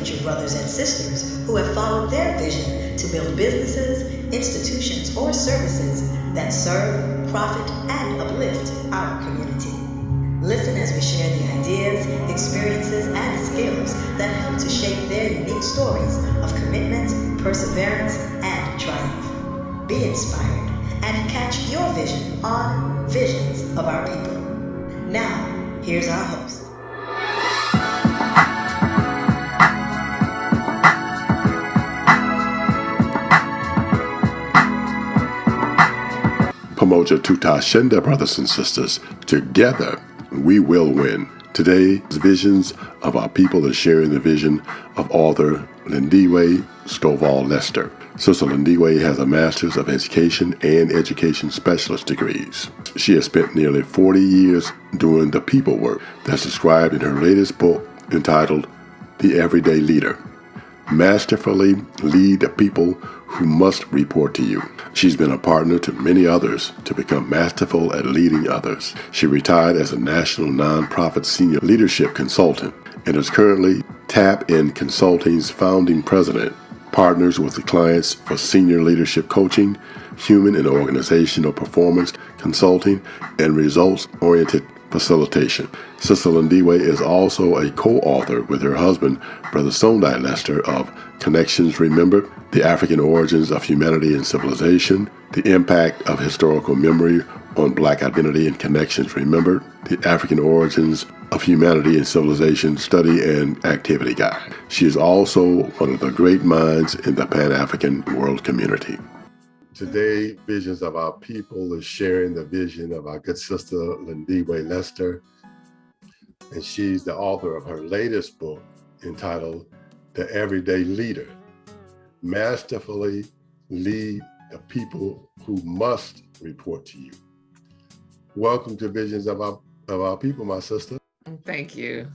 future brothers and sisters who have followed their vision to build businesses, institutions, or services that serve, profit, and uplift our community. Listen as we share the ideas, experiences, and skills that help to shape their unique stories of commitment, perseverance, and triumph. Be inspired and catch your vision on Visions of Our People. Now, here's our host. Pamoja Tutashenda, brothers and sisters. Together, we will win. Today's Visions of Our People is sharing the vision of author Lindiwe Stovall Lester. Sister Lindiwe has a Master's of Education and Education Specialist degrees. She has spent nearly 40 years doing the people work that's described in her latest book entitled The Everyday Leader. Masterfully lead the people who must report to you. She's been a partner to many others to become masterful at leading others. She retired as a national nonprofit senior leadership consultant and is currently TAP in Consulting's founding president, partners with the clients for senior leadership coaching, human and organizational performance consulting, and results-oriented facilitation. Sister Lindiwe is also a co-author with her husband, Brother Sondai Lester, of Connections Remembered, The African Origins of Humanity and Civilization, The Impact of Historical Memory on Black Identity and Connections Remembered, The African Origins of Humanity and Civilization Study and Activity Guide. She is also one of the great minds in the Pan-African world community. Today, Visions of Our People is sharing the vision of our good sister Lindiwe Lester, and she's the author of her latest book entitled The Everyday Leader. Masterfully lead the people who must report to you. Welcome to Visions of Our People, my sister. Thank you.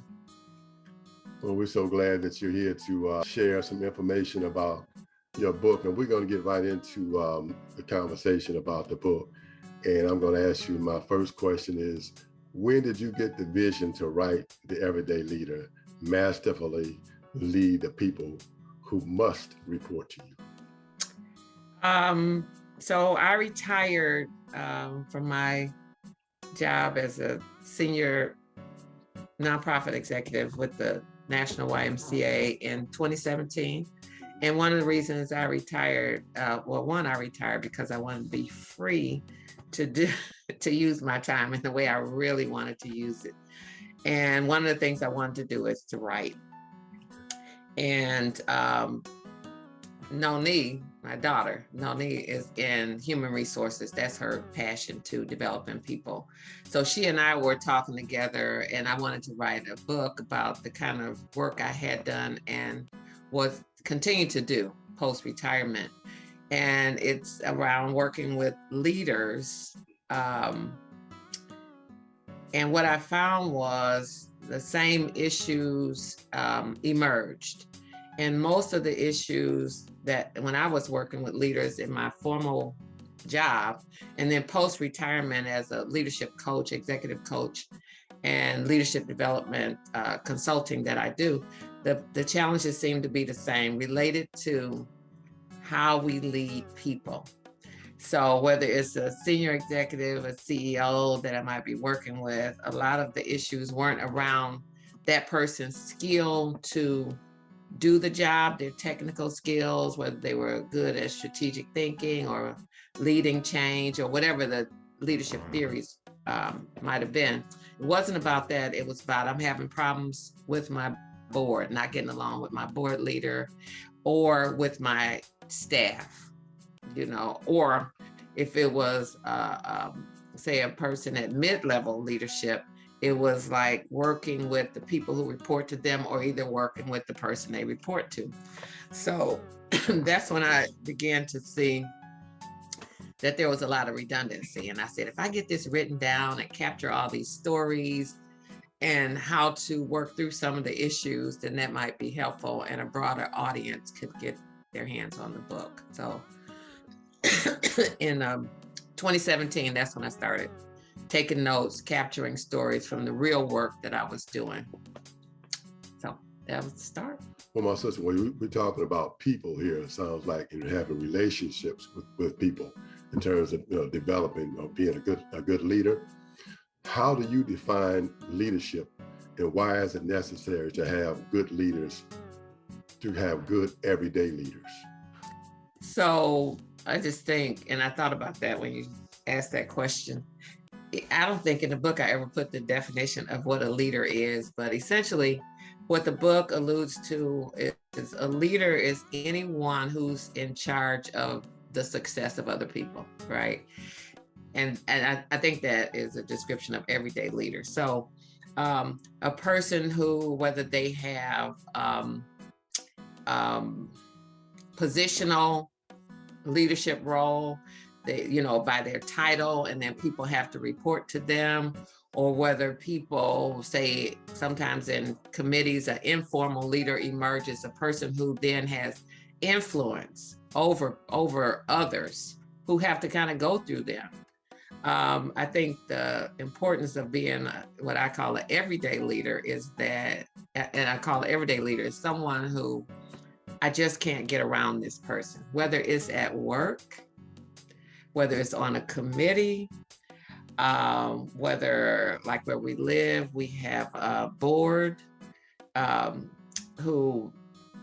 Well, we're so glad that you're here to share some information about your book, and we're going to get right into the conversation about the book. And I'm going to ask you, my first question is, when did you get the vision to write The Everyday Leader, masterfully lead the people who must report to you? So I retired from my job as a senior nonprofit executive with the National YMCA in 2017. And one of the reasons I retired, I retired because I wanted to be free to use my time in the way I really wanted to use it. And one of the things I wanted to do is to write. And Noni, my daughter, Noni is in human resources. That's her passion too, developing people. So she and I were talking together, and I wanted to write a book about the kind of work I had done and was continue to do post-retirement. And it's around working with leaders. And what I found was the same issues emerged. And most of the issues that when I was working with leaders in my formal job, and then post-retirement as a leadership coach, executive coach, and leadership development consulting that I do, the challenges seem to be the same, related to how we lead people. So whether it's a senior executive, a CEO that I might be working with, a lot of the issues weren't around that person's skill to do the job, their technical skills, whether they were good at strategic thinking or leading change or whatever the leadership theories might have been. It wasn't about that. It was about I'm having problems with my board, not getting along with my board leader or with my staff, or if it was, say, a person at mid-level leadership, it was like working with the people who report to them or either working with the person they report to. So that's when I began to see that there was a lot of redundancy. And I said, if I get this written down and capture all these stories and how to work through some of the issues, then that might be helpful and a broader audience could get their hands on the book. So in 2017, that's when I started taking notes, capturing stories from the real work that I was doing. So that was the start. Well, my sister, we're talking about people here. It sounds like you're having relationships with people in terms of developing or being a good leader. How do you define leadership, and why is it necessary to have good leaders, to have good everyday leaders? So I just think, and I thought about that when you asked that question. I don't think in the book I ever put the definition of what a leader is, but essentially what the book alludes to is a leader is anyone who's in charge of the success of other people, right? And I think that is a description of everyday leader. So a person who, whether they have positional leadership role, they, by their title, and then people have to report to them, or whether people say sometimes in committees, an informal leader emerges, a person who then has influence over others who have to kind of go through them. I think the importance of being what I call an everyday leader is that, and I call it everyday leader, is someone who I just can't get around this person, whether it's at work, whether it's on a committee, whether like where we live, we have a board who,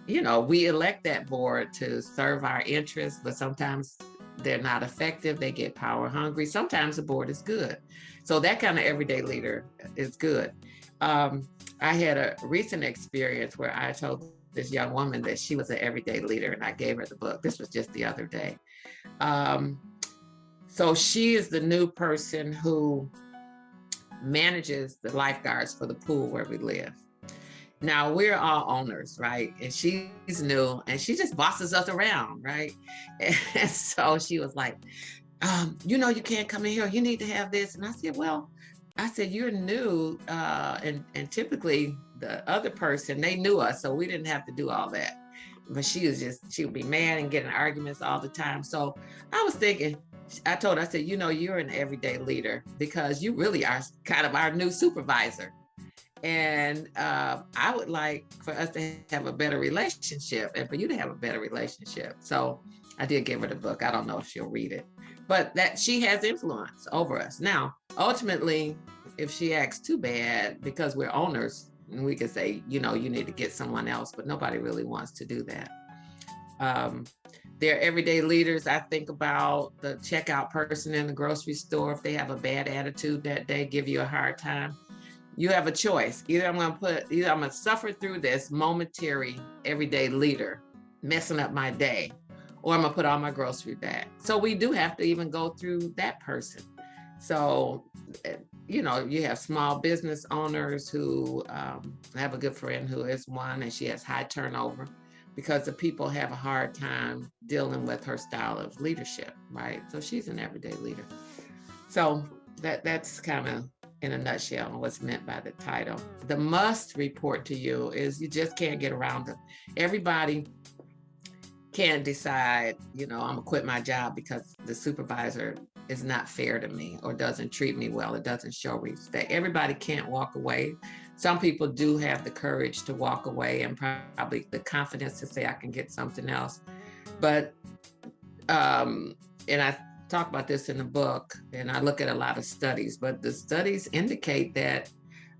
we elect that board to serve our interests, but sometimes they're not effective. They get power hungry. Sometimes the board is good. So that kind of everyday leader is good. I had a recent experience where I told this young woman that she was an everyday leader, and I gave her the book. This was just the other day. So she is the new person who manages the lifeguards for the pool where we live. Now we're all owners, right? And she's new, and she just bosses us around, right? And so she was like, you can't come in here. You need to have this. And I said, well, you're new. And typically the other person, they knew us, so we didn't have to do all that. But she would be mad and get in arguments all the time. So I was thinking, I told her, I said, you're an everyday leader because you really are kind of our new supervisor. And I would like for us to have a better relationship and for you to have a better relationship. So I did give her the book. I don't know if she'll read it, but that she has influence over us. Now, ultimately, if she acts too bad, because we're owners, we could say, you need to get someone else, but nobody really wants to do that. They're everyday leaders. I think about the checkout person in the grocery store. If they have a bad attitude that day, give you a hard time, you have a choice. Either I'm going to suffer through this momentary everyday leader messing up my day, or I'm going to put all my grocery back. So we do have to even go through that person. So, you have small business owners who I have a good friend who is one, and she has high turnover because the people have a hard time dealing with her style of leadership, right? So she's an everyday leader. So that's kind of in a nutshell what's meant by the title. The must report to you is you just can't get around them. Everybody can't decide, I'm gonna quit my job because the supervisor is not fair to me or doesn't treat me well. It doesn't show respect. Everybody can't walk away. Some people do have the courage to walk away and probably the confidence to say I can get something else. But, and I talk about this in the book, and I look at a lot of studies, but the studies indicate that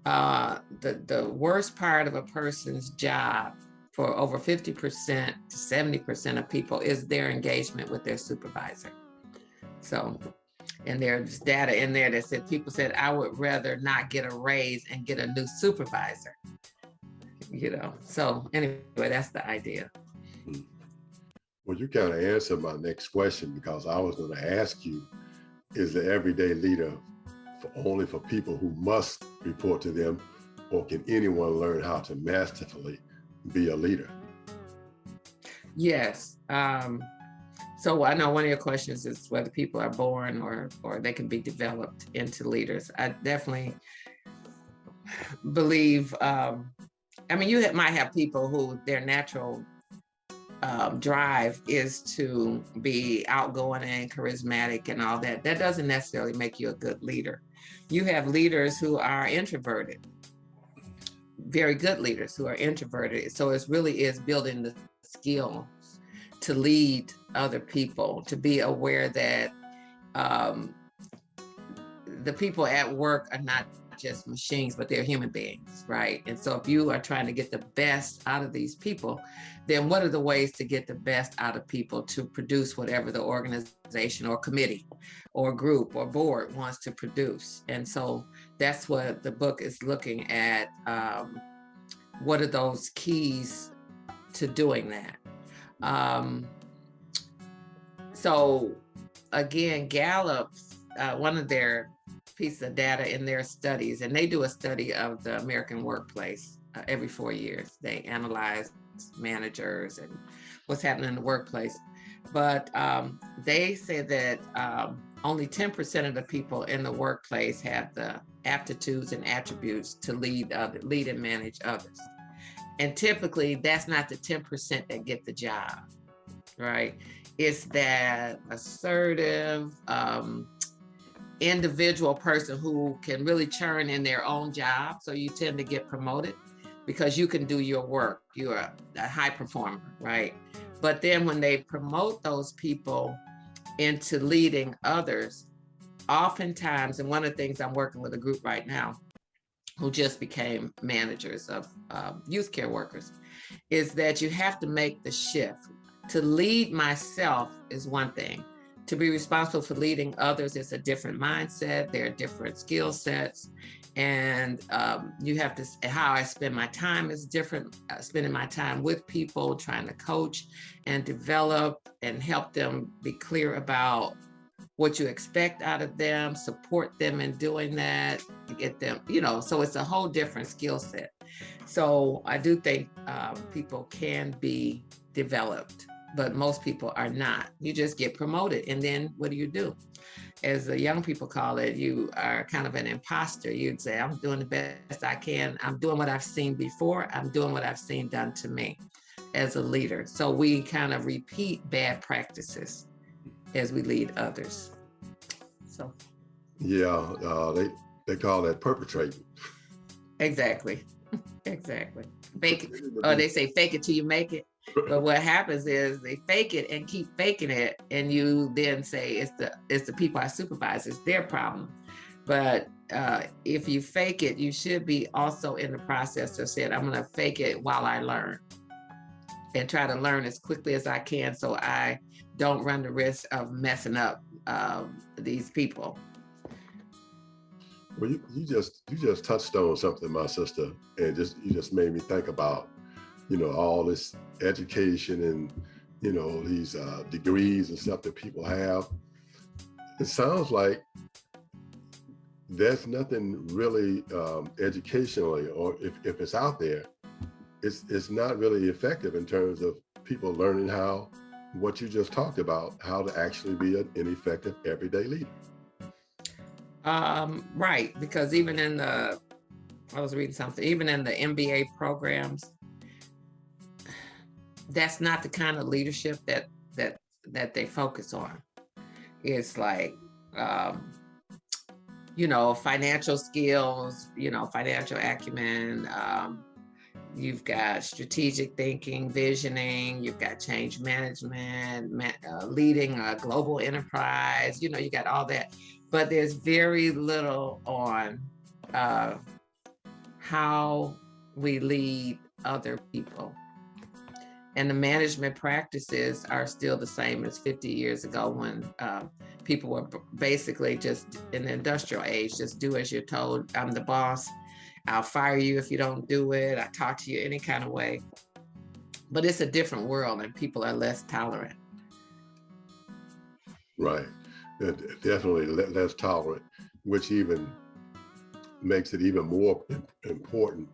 the worst part of a person's job for over 50% to 70% of people is their engagement with their supervisor. So, and there's data in there that said, people said, I would rather not get a raise and get a new supervisor, So anyway, that's the idea. Well, you kind of answered my next question, because I was going to ask you, is the everyday leader only for people who must report to them, or can anyone learn how to masterfully be a leader? Yes. So I know one of your questions is whether people are born or they can be developed into leaders. I definitely believe, you might have people who their natural drive is to be outgoing and charismatic and all that. That doesn't necessarily make you a good leader. You have leaders who are introverted, very good leaders who are introverted. So it really is building the skills to lead other people, to be aware that the people at work are not just machines, but they're human beings, right? And so if you are trying to get the best out of these people, then what are the ways to get the best out of people to produce whatever the organization or committee or group or board wants to produce? And so that's what the book is looking at. What are those keys to doing that? So again, Gallup's one of their pieces of data in their studies, and they do a study of the American workplace every 4 years. They analyze managers and what's happening in the workplace. But they say that only 10% of the people in the workplace have the aptitudes and attributes to lead and manage others. And typically that's not the 10% that get the job, right? It's that assertive, individual person who can really churn in their own job. So you tend to get promoted because you can do your work. You're a high performer, right? But then when they promote those people into leading others, oftentimes, and one of the things I'm working with a group right now who just became managers of youth care workers, is that you have to make the shift. To lead myself is one thing. To be responsible for leading others is a different mindset. There are different skill sets. And you have to, how I spend my time is different. Spending my time with people, trying to coach and develop and help them be clear about what you expect out of them, support them in doing that, get them, so it's a whole different skill set. So I do think people can be developed, but most people are not. You just get promoted, and then what do? As the young people call it, you are kind of an imposter. You'd say, I'm doing the best I can. I'm doing what I've seen before. I'm doing what I've seen done to me as a leader. So we kind of repeat bad practices as we lead others. So. Yeah, they call that perpetrating. Exactly. Fake it, or they say fake it till you make it. But what happens is they fake it and keep faking it, and you then say it's the people I supervise, it's their problem. But if you fake it, you should be also in the process of saying, I'm going to fake it while I learn, and try to learn as quickly as I can so I don't run the risk of messing up these people. Well, you just touched on something, my sister, and you just made me think about, all this education and, these degrees and stuff that people have. It sounds like there's nothing really educationally, or if it's out there, it's not really effective in terms of people learning what you just talked about, how to actually be an effective everyday leader. Right, because even I was reading something, even in the MBA programs, that's not the kind of leadership that they focus on. It's like, financial skills, financial acumen. You've got strategic thinking, visioning, you've got change management, leading a global enterprise, you got all that. But there's very little on how we lead other people. And the management practices are still the same as 50 years ago when people were basically just in the industrial age, just do as you're told. I'm the boss. I'll fire you if you don't do it. I talk to you any kind of way. But it's a different world and people are less tolerant. Right. Definitely less tolerant, which even makes it even more important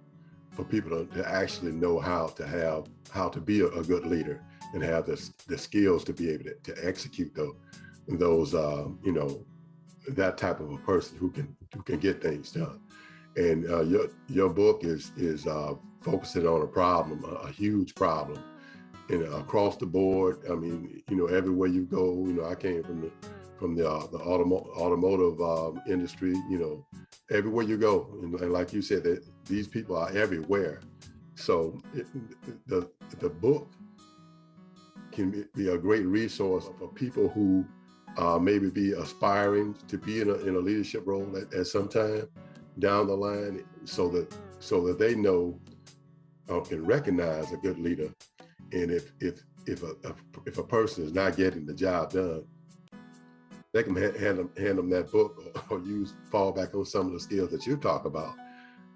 for people to actually know how to be a good leader and have the skills to be able to execute those that type of a person who can get things done. And your book is focusing on a problem, a huge problem, and across the board. I mean, everywhere you go. I came from the automotive industry. everywhere you go. And like you said, that these people are everywhere. So the book can be a great resource for people who maybe be aspiring to be in a leadership role at some time down the line, so that they know can recognize a good leader. And if a person is not getting the job done, they can hand them that book, or fall back on some of the skills that you talk about,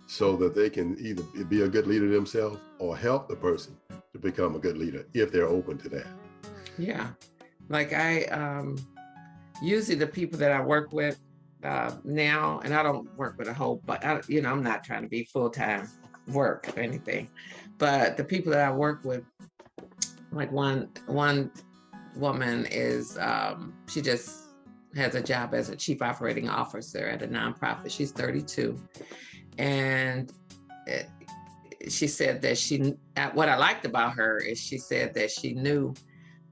so that they can either be a good leader themselves or help the person to become a good leader if they're open to that. Yeah, like usually the people that I work with now, and I don't work with a whole, but I'm not trying to be full-time work or anything, but the people that I work with, like one woman is, she just has a job as a chief operating officer at a nonprofit. She's 32. And she said that what I liked about her is she said that she knew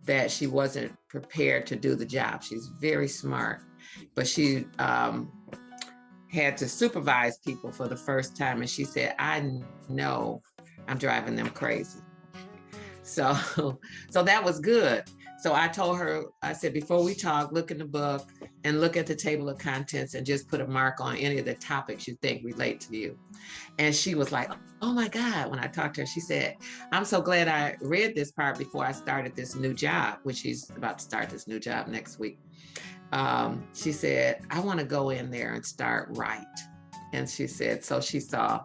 that she wasn't prepared to do the job. She's very smart, but she had to supervise people for the first time. And she said, I know I'm driving them crazy. So that was good. So I told her, I said, before we talk, look in the book and look at the table of contents and just put a mark on any of the topics you think relate to you. And she was like, oh my God, when I talked to her, she said, I'm so glad I read this part before I started this new job, which she's about to start this new job next week. She said, I want to go in there and start right. And she said, so she saw,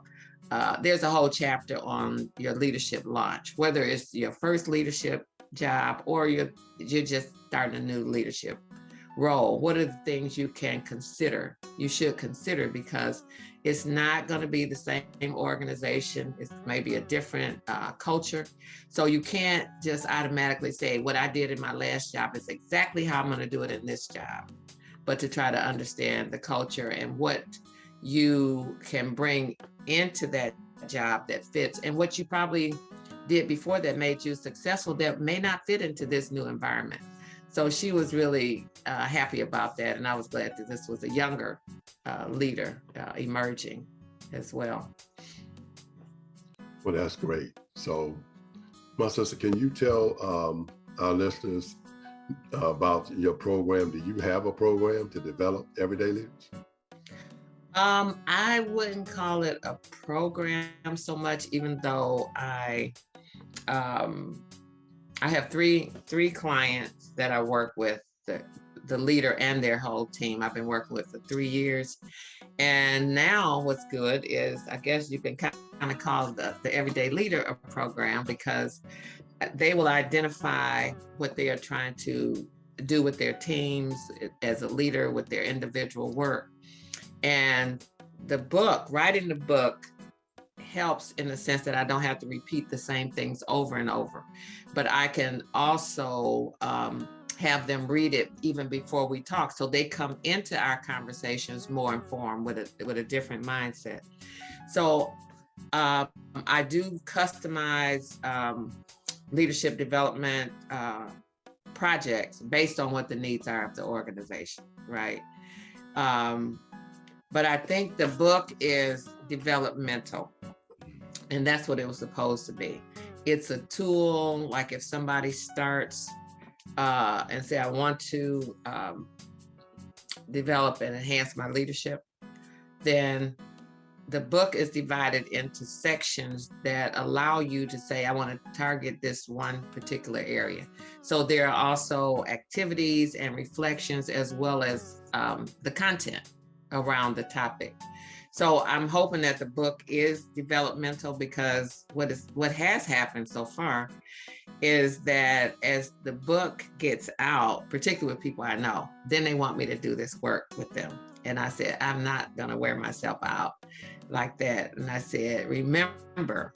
there's a whole chapter on your leadership launch, whether it's your first leadership job or you're just starting a new leadership role. What are the things you should consider, because it's not going to be the same organization. It's maybe a different culture. So you can't just automatically say what I did in my last job is exactly how I'm going to do it in this job, but to try to understand the culture and what you can bring into that job that fits, and what you probably did before that made you successful that may not fit into this new environment. So she was really happy about that. And I was glad that this was a younger leader emerging as well. Well, that's great. So my sister, can you tell our listeners about your program? Do you have a program to develop everyday leaders? I wouldn't call it a program so much, even though I have three clients that I work with, the leader and their whole team. I've been working with for 3 years. And now what's good is, I guess you can kind of call the Everyday Leader a program, because they will identify what they are trying to do with their teams as a leader with their individual work. And writing the book helps in the sense that I don't have to repeat the same things over and over, but I can also have them read it even before we talk, so they come into our conversations more informed with a different mindset. So I do customize leadership development projects based on what the needs are of the organization, right? But I think the book is developmental, and that's what it was supposed to be. It's a tool, like if somebody starts and say, I want to develop and enhance my leadership, then the book is divided into sections that allow you to say, I want to target this one particular area. So there are also activities and reflections, as well as the content around the topic. So I'm hoping that the book is developmental, because what has happened so far is that as the book gets out, particularly with people I know, then they want me to do this work with them. And I said, I'm not going to wear myself out like that. And I said, remember,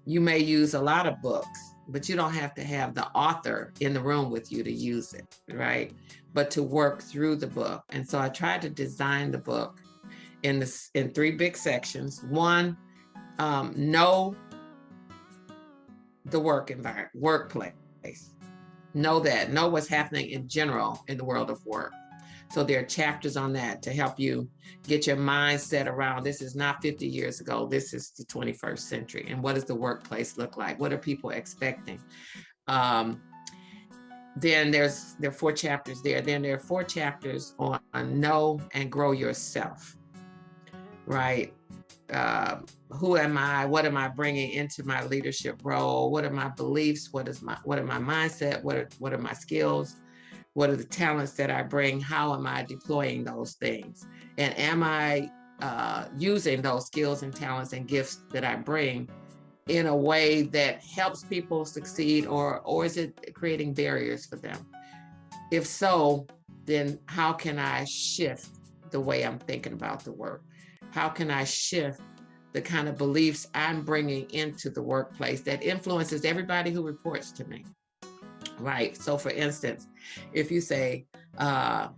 you may use a lot of books, but you don't have to have the author in the room with you to use it, right? But to work through the book. And so I tried to design the book in 3 big sections. One, know the workplace. Know what's happening in general in the world of work. So there are chapters on that to help you get your mindset around this is not 50 years ago, this is the 21st century. And what does the workplace look like? What are people expecting? Then there are 4 chapters there. Then there are 4 chapters on know and grow yourself, right? Who am I? What am I bringing into my leadership role? What are my beliefs? What are my mindset? What are my skills? What are the talents that I bring? How am I deploying those things? And am I using those skills and talents and gifts that I bring in a way that helps people succeed, or is it creating barriers for them? If so, then how can I shift the way I'm thinking about the work? How can I shift the kind of beliefs I'm bringing into the workplace that influences everybody who reports to me? Right. So for instance, if you say, I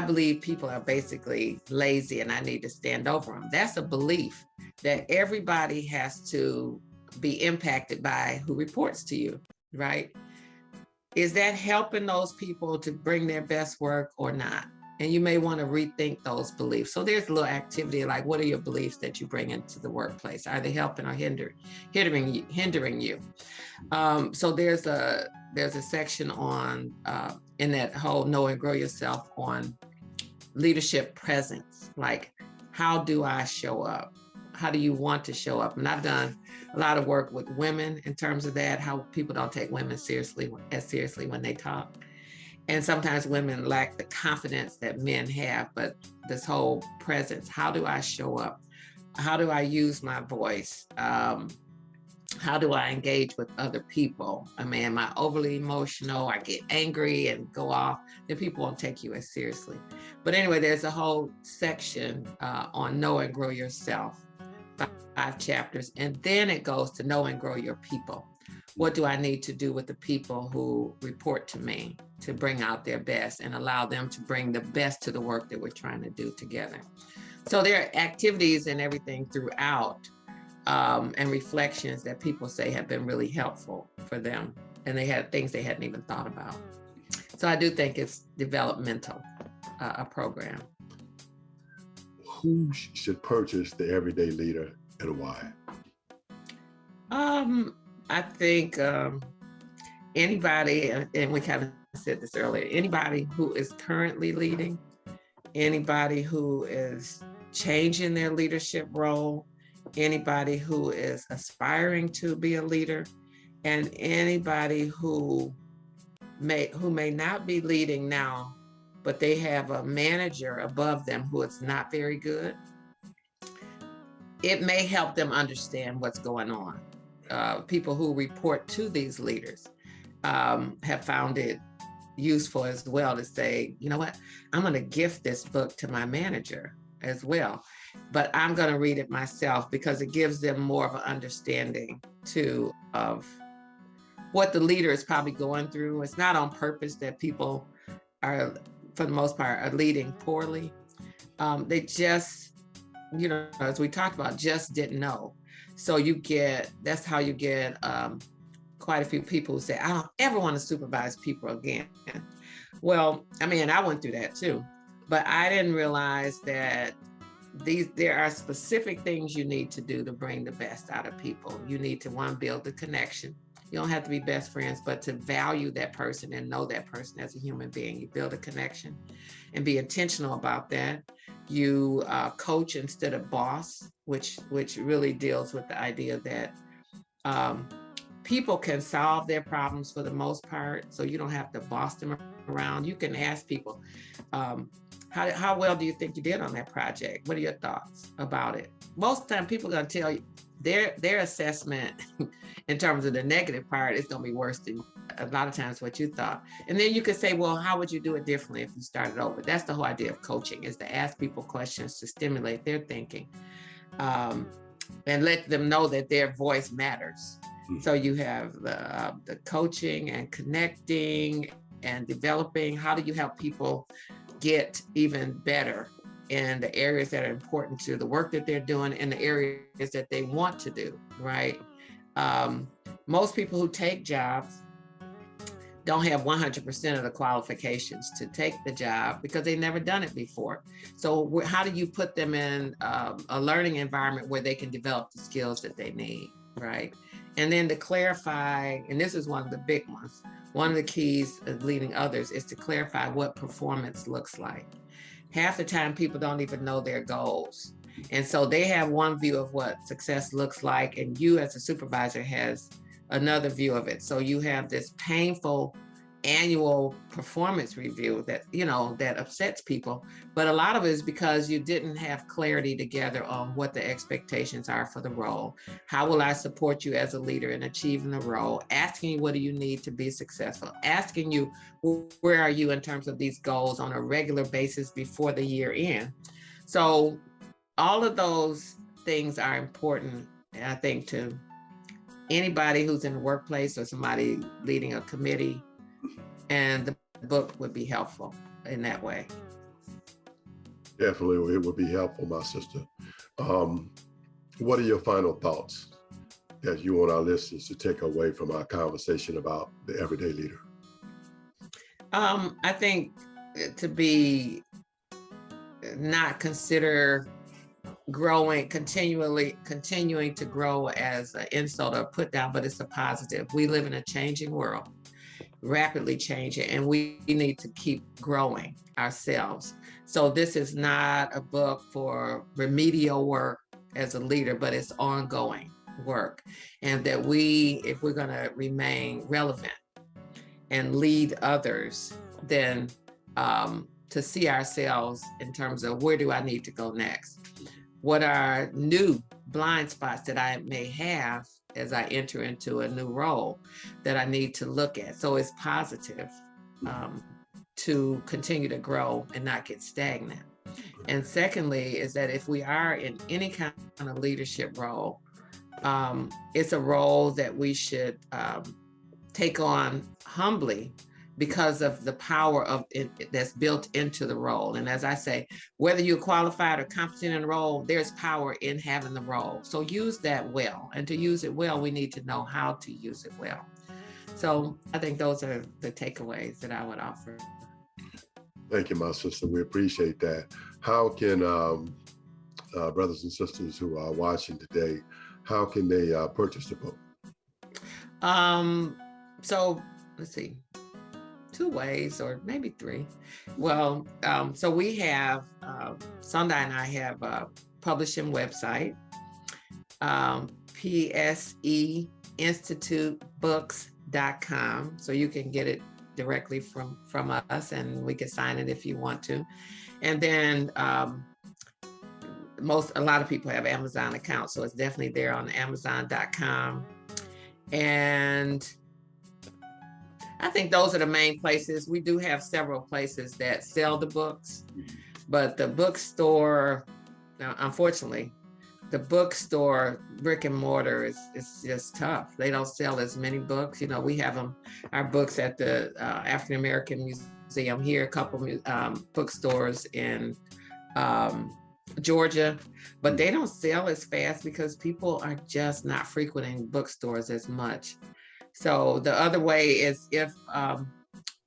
believe people are basically lazy and I need to stand over them, that's a belief that everybody has to be impacted by who reports to you, right? Is that helping those people to bring their best work or not? And you may want to rethink those beliefs. So there's a little activity like, what are your beliefs that you bring into the workplace? Are they helping or hindering you? So there's a section on in that whole know and grow yourself on leadership presence. Like, how do I show up? How do you want to show up? And I've done a lot of work with women in terms of that, how people don't take women as seriously when they talk. And sometimes women lack the confidence that men have, but this whole presence, how do I show up? How do I use my voice? How do I engage with other people? I mean, am I overly emotional? I get angry and go off, then people won't take you as seriously. But anyway, there's a whole section on know and grow yourself, 5 chapters. And then it goes to know and grow your people. What do I need to do with the people who report to me to bring out their best and allow them to bring the best to the work that we're trying to do together? So there are activities and everything throughout and reflections that people say have been really helpful for them. And they had things they hadn't even thought about. So I do think it's developmental, a program. Who should purchase The Everyday Leader and why? I think anybody, and we kind of said this earlier, anybody who is currently leading, anybody who is changing their leadership role, anybody who is aspiring to be a leader, and anybody who may not be leading now, but they have a manager above them who is not very good. It may help them understand what's going on. People who report to these leaders have found it useful as well to say, you know what, I'm going to gift this book to my manager as well, but I'm going to read it myself because it gives them more of an understanding too of what the leader is probably going through. It's not on purpose that people are, for the most part, are leading poorly. They just, as we talked about, just didn't know. So that's how you get quite a few people who say, I don't ever want to supervise people again. Well, I mean, I went through that too, but I didn't realize that there are specific things you need to do to bring the best out of people. You need to, one, build the connection. You don't have to be best friends, but to value that person and know that person as a human being. You build a connection and be intentional about that. You coach instead of boss, which really deals with the idea that people can solve their problems for the most part, so you don't have to boss them around. You can ask people, how well do you think you did on that project? What are your thoughts about it? Most of the time, people are going to tell you their assessment in terms of the negative part is going to be worse than a lot of times what you thought. And then you could say, well, how would you do it differently if you started over? That's the whole idea of coaching, is to ask people questions to stimulate their thinking and let them know that their voice matters. So you have the coaching and connecting and developing. How do you help people get even better in the areas that are important to the work that they're doing and the areas that they want to do, right? Most people who take jobs don't have 100% of the qualifications to take the job because they've never done it before. So how do you put them in a learning environment where they can develop the skills that they need, right? And then to clarify, and this is one of the big ones, one of the keys of leading others is to clarify what performance looks like. Half the time people don't even know their goals. And so they have one view of what success looks like, and you as a supervisor has another view of it. So you have this painful annual performance review that, that upsets people. But a lot of it is because you didn't have clarity together on what the expectations are for the role. How will I support you as a leader in achieving the role? Asking you, what do you need to be successful? Asking you, where are you in terms of these goals on a regular basis before the year end? So all of those things are important, I think, to anybody who's in the workplace or somebody leading a committee, and the book would be helpful in that way. Definitely, it would be helpful, my sister. What are your final thoughts that you want our listeners to take away from our conversation about the everyday leader? I think to be not consider continuing to grow as an insult or put down, but it's a positive. We live in a changing world, rapidly changing, and we need to keep growing ourselves. So this is not a book for remedial work as a leader, but it's ongoing work. And that if we're going to remain relevant and lead others, then to see ourselves in terms of where do I need to go next? What are new blind spots that I may have as I enter into a new role that I need to look at? So it's positive to continue to grow and not get stagnant. And secondly, is that if we are in any kind of leadership role, it's a role that we should take on humbly, because of the power of it that's built into the role. And as I say, whether you're qualified or competent in the role, there's power in having the role. So use that well. And to use it well, we need to know how to use it well. So I think those are the takeaways that I would offer. Thank you, my sister. We appreciate that. How can brothers and sisters who are watching today, how can they purchase the book? So let's see. 2 ways, or maybe 3. Well, so we have, Sunday and I have a publishing website, pseinstitutebooks.com. So you can get it directly from us, and we can sign it if you want to. And then a lot of people have Amazon accounts, so it's definitely there on Amazon.com. And I think those are the main places. We do have several places that sell the books, but the bookstore, unfortunately, the bookstore brick and mortar is just tough. They don't sell as many books. We have our books at the African American Museum here, a couple bookstores in Georgia, but they don't sell as fast because people are just not frequenting bookstores as much. So the other way is if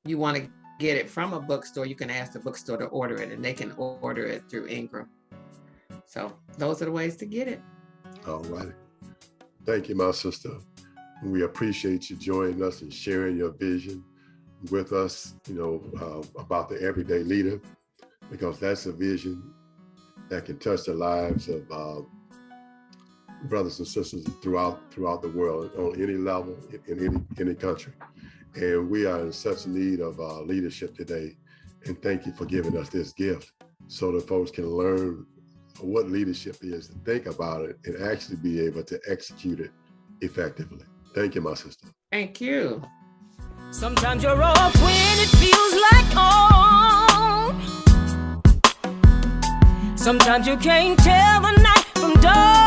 you want to get it from a bookstore, you can ask the bookstore to order it, and they can order it through Ingram. So those are the ways to get it. All right. Thank you, my sister. We appreciate you joining us and sharing your vision with us, about the everyday leader, because that's a vision that can touch the lives of brothers and sisters throughout the world, on any level, in any country. And we are in such need of leadership today. And thank you for giving us this gift so that folks can learn what leadership is, and think about it, and actually be able to execute it effectively. Thank you, my sister. Thank you. Sometimes you're off when it feels like on. Sometimes you can't tell the night from dawn.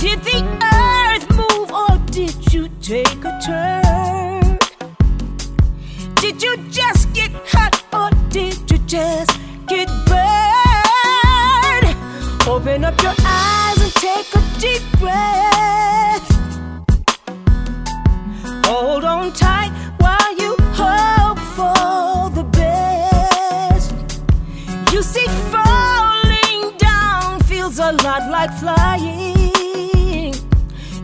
Did the earth move, or did you take a turn? Did you just get hot, or did you just get burned? Open up your eyes and take a deep breath. Hold on tight while you hope for the best. You see, falling down feels a lot like flying.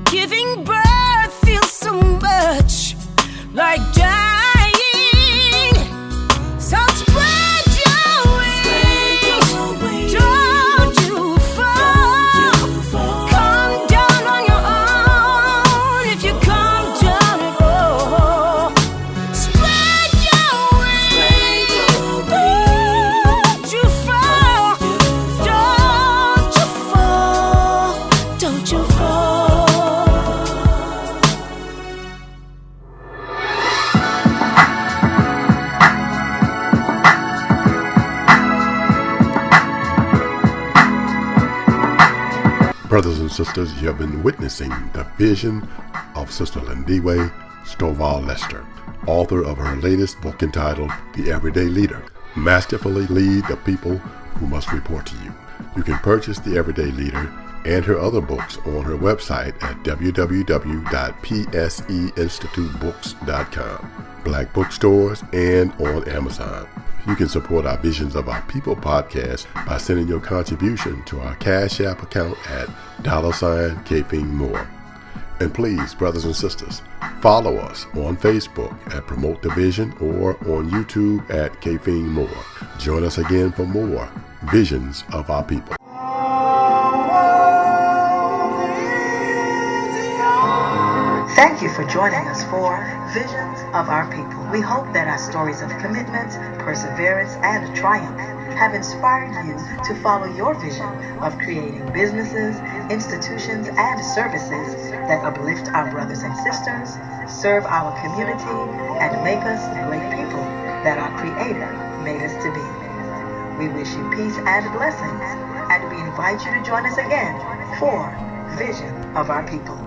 Giving birth feels so much like dying. So spread your wings, don't you fall. Come down on your own if you come down at all. Spread your wings, don't you fall. Don't you fall, don't you fall. Brothers and sisters, you have been witnessing the vision of Sister Lindiwe Stovall Lester, author of her latest book entitled The Everyday Leader, Masterfully Lead the People Who Must Report to You. You can purchase The Everyday Leader and her other books on her website at www.pseinstitutebooks.com, Black bookstores, and on Amazon. You can support our Visions of Our People podcast by sending your contribution to our Cash App account at $Kefing Moor. And please, brothers and sisters, follow us on Facebook at Promote the Vision or on YouTube at Kefing Moor. Join us again for more Visions of Our People. Thank you for joining us for Visions of Our People. We hope that our stories of commitment, perseverance, and triumph have inspired you to follow your vision of creating businesses, institutions, and services that uplift our brothers and sisters, serve our community, and make us the great people that our Creator made us to be. We wish you peace and blessings, and we invite you to join us again for Vision of Our People.